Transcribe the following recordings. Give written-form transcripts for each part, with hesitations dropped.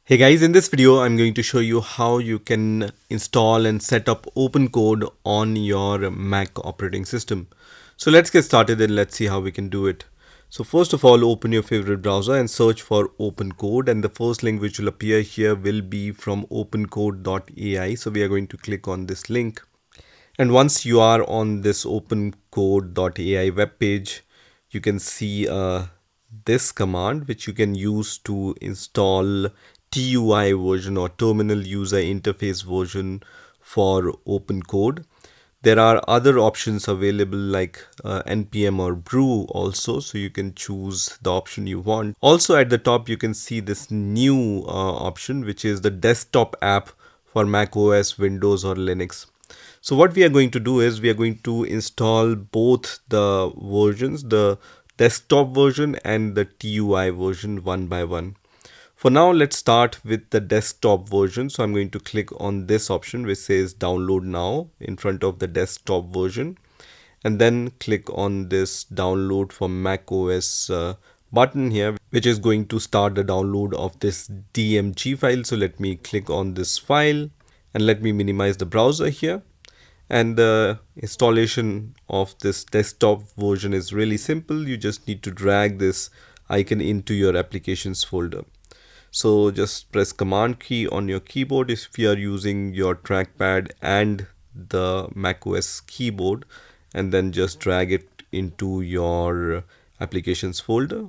Hey guys, in this video I'm going to show you how you can install and set up OpenCode on your Mac operating system. So let's get started and let's see how we can do it. So first of all, open your favorite browser and search for OpenCode, and the first link which will appear here will be from opencode.ai. So we are going to click on this link. And once you are on this opencode.ai web page, you can see this command which you can use to install TUI version or terminal user interface version for OpenCode. There are other options available like npm or brew also, so you can choose the option you want. Also at the top you can see this new option, which is the desktop app for macOS, Windows or Linux. So what we are going to do is we are going to install both the versions, the desktop version and the TUI version, one by one. For now, let's start with the desktop version. So I'm going to click on this option which says download now in front of the desktop version, and then click on this download for macOS button here, which is going to start the download of this DMG file. So let me click on this file and let me minimize the browser here. And the installation of this desktop version is really simple. You just need to drag this icon into your applications folder. So just press command key on your keyboard if you are using your trackpad and the macOS keyboard, and then just drag it into your applications folder,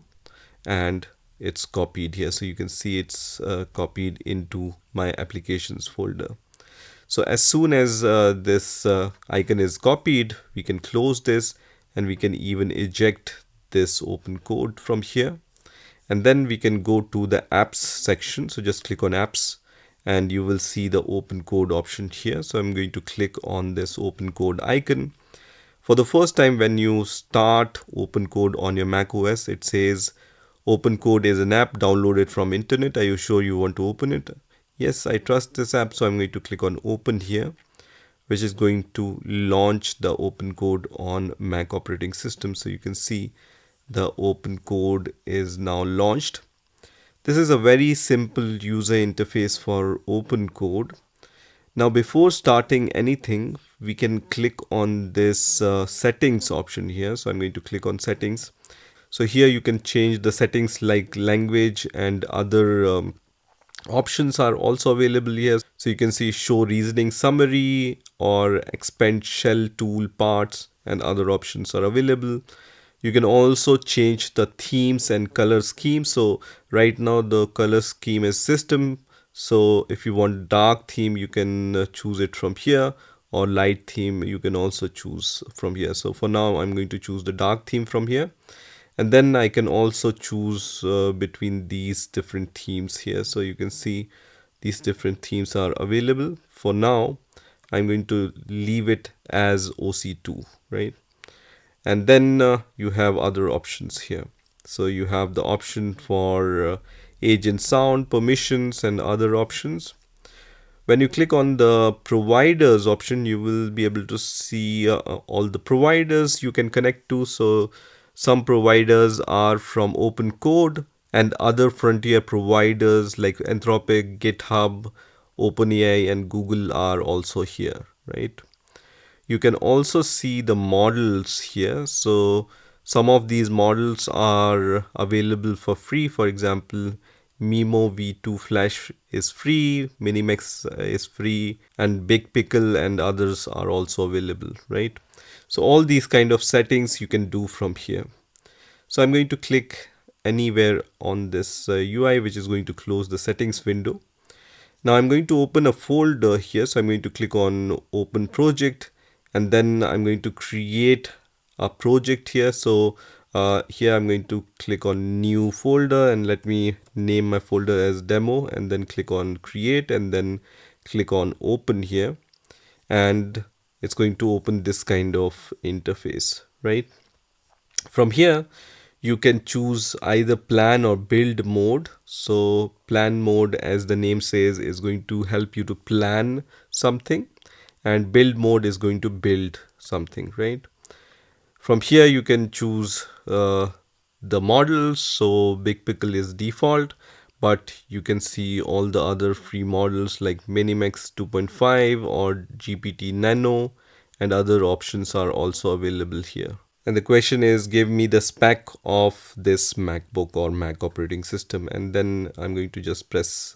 and it's copied here. So you can see it's copied into my applications folder. So as soon as this icon is copied, we can close this and we can even eject this open code from here. And then we can go to the apps section. So just click on apps and you will see the open code option here. So I'm going to click on this open code icon. For the first time when you start OpenCode on your macOS, it says OpenCode is an app downloaded from internet. Are you sure you want to open it? Yes, I trust this app, so I'm going to click on open here, which is going to launch the OpenCode on Mac operating system. So you can see the OpenCode is now launched. This is a very simple user interface for OpenCode. Now before starting anything, we can click on this settings option here. So I'm going to click on settings. So here you can change the settings like language, and other options are also available here. So you can see show reasoning summary or expand shell tool parts, and other options are available. You can also change the themes and color scheme. So right now the color scheme is system. So if you want dark theme, you can choose it from here, or light theme you can also choose from here. So for now I'm going to choose the dark theme from here, and then I can also choose between these different themes here. So you can see these different themes are available. For now I'm going to leave it as OC2, right? And then you have other options here. So you have the option for agent sound, permissions, and other options. When you click on the providers option, you will be able to see all the providers you can connect to. So some providers are from OpenCode, and other frontier providers like Anthropic, GitHub, OpenAI, and Google are also here, right? You can also see the models here. So some of these models are available for free. For example, Mimo V2 Flash is free, Minimax is free, and Big Pickle and others are also available, right? So all these kind of settings you can do from here. So I'm going to click anywhere on this UI, which is going to close the settings window. Now I'm going to open a folder here. So I'm going to click on open project, and then I'm going to create a project here. So here I'm going to click on new folder, and let me name my folder as demo, and then click on create, and then click on open here, and it's going to open this kind of interface, right? From here you can choose either plan or build mode. So plan mode, as the name says, is going to help you to plan something, and build mode is going to build something, right? From here you can choose the models. So Big Pickle is default, but you can see all the other free models like Minimax 2.5 or GPT Nano, and other options are also available here. And the question is, give me the spec of this MacBook or Mac operating system. And then I'm going to just press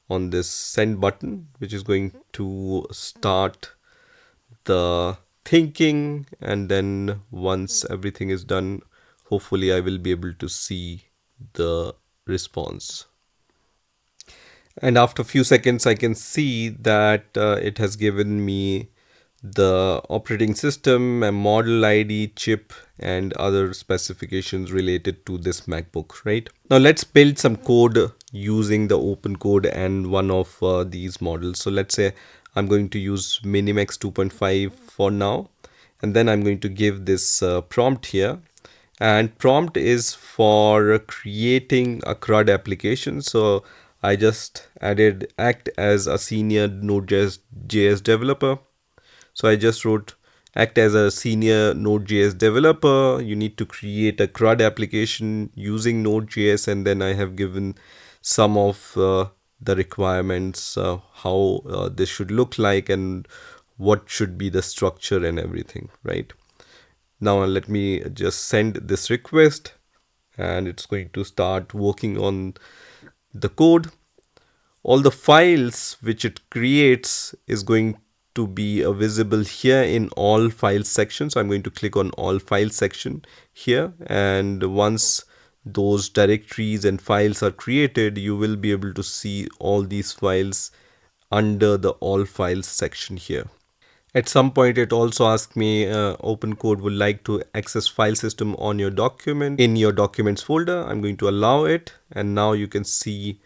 on this send button, which is going to start the thinking. And then once everything is done, hopefully I will be able to see the response. And after a few seconds, I can see that it has given me the operating system, a model ID, chip, and other specifications related to this MacBook, right? Now let's build some code using the OpenCode and one of these models. So let's say I'm going to use Minimax 2.5 for now, and then I'm going to give this prompt here. And prompt is for creating a CRUD application. So I just added act as a senior Node.js developer. So I just wrote act as a senior Node.js developer. You need to create a CRUD application using Node.js, and then I have given some of the requirements, how this should look like and what should be the structure and everything, right? Now let me just send this request, and it's going to start working on the code. All the files which it creates is going to be visible here in all files section. So I'm going to click on all files section here, and once those directories and files are created, you will be able to see all these files under the all files section here. At some point, it also asked me, OpenCode would like to access file system on your document in your documents folder. I'm going to allow it, and now you can see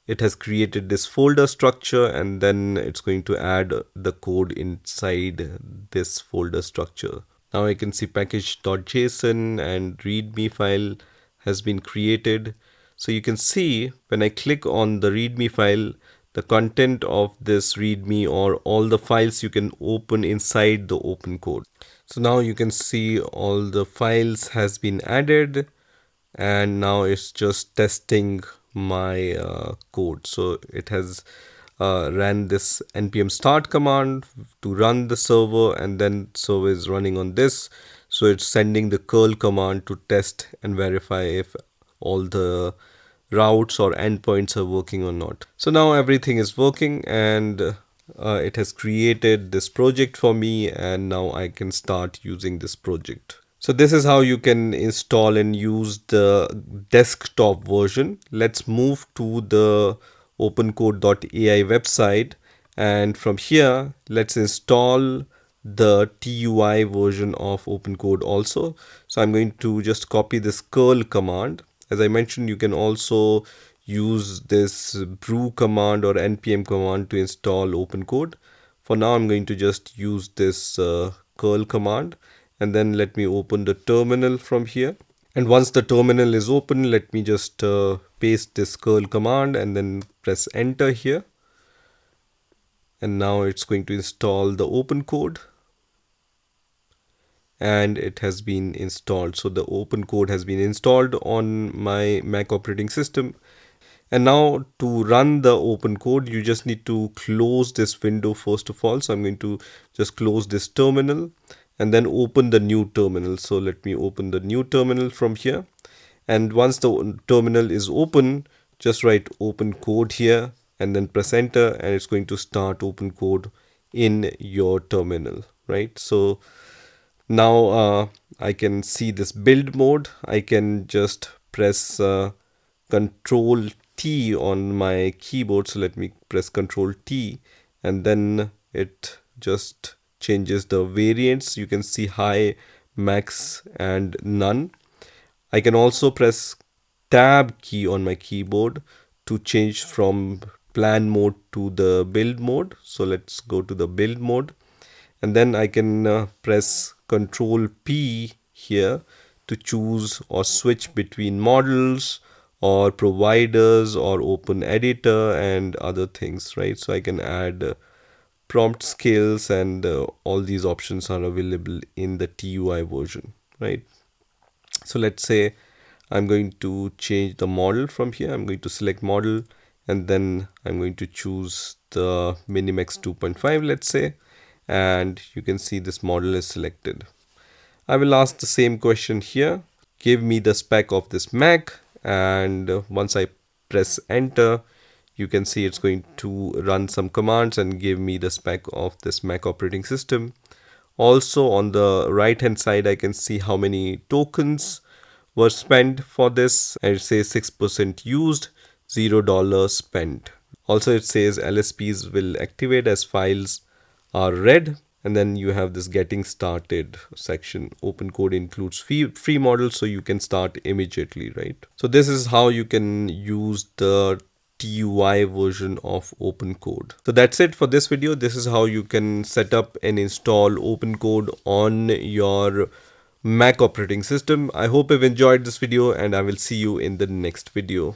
it has created this folder structure, and then it's going to add the code inside this folder structure. Now I can see package.json and readme file has been created. So you can see when I click on the readme file, the content of this readme or all the files you can open inside the OpenCode. So now you can see all the files has been added, and now it's just testing my code. So it has ran this npm start command to run the server, and then server is running on this. So it's sending the curl command to test and verify if all the routes or endpoints are working or not. So now everything is working, and it has created this project for me, and now I can start using this project. So this is how you can install and use the desktop version. Let's move to the opencode.ai website, and from here let's install the TUI version of OpenCode also. So I'm going to just copy this curl command. As I mentioned, you can also use this brew command or npm command to install OpenCode. For now, I'm going to just use this curl command, and then let me open the terminal from here. And once the terminal is open, let me just paste this curl command and then press enter here. And now it's going to install the OpenCode, and it has been installed. So the OpenCode has been installed on my Mac operating system. And now to run the OpenCode, you just need to close this window first of all. So I'm going to just close this terminal and then open the new terminal. So let me open the new terminal from here. And once the terminal is open, just write OpenCode here and then press enter, and it's going to start OpenCode in your terminal, right? So now I can see this build mode. I can just press Control T on my keyboard. So let me press Control T, and then it just changes the variants. You can see high, max, and none. I can also press Tab key on my keyboard to change from plan mode to the build mode. So let's go to the build mode, and then I can press Control P here to choose or switch between models or providers or open editor and other things, right? So I can add prompt skills, and all these options are available in the TUI version, right? So let's say I'm going to change the model from here. I'm going to select model, and then I'm going to choose the Minimax 2.5, let's say, and you can see this model is selected. I will ask the same question here. Give me the spec of this Mac, and once I press enter, you can see it's going to run some commands and give me the spec of this Mac operating system. Also on the right hand side, I can see how many tokens were spent for this, and it says 6% used, $0 spent. Also it says LSPs will activate as files are read, and then you have this getting started section. OpenCode includes free models, so you can start immediately, right? So this is how you can use the TUI version of OpenCode. So that's it for this video. This is how you can set up and install OpenCode on your Mac operating system. I hope you've enjoyed this video, and I will see you in the next video.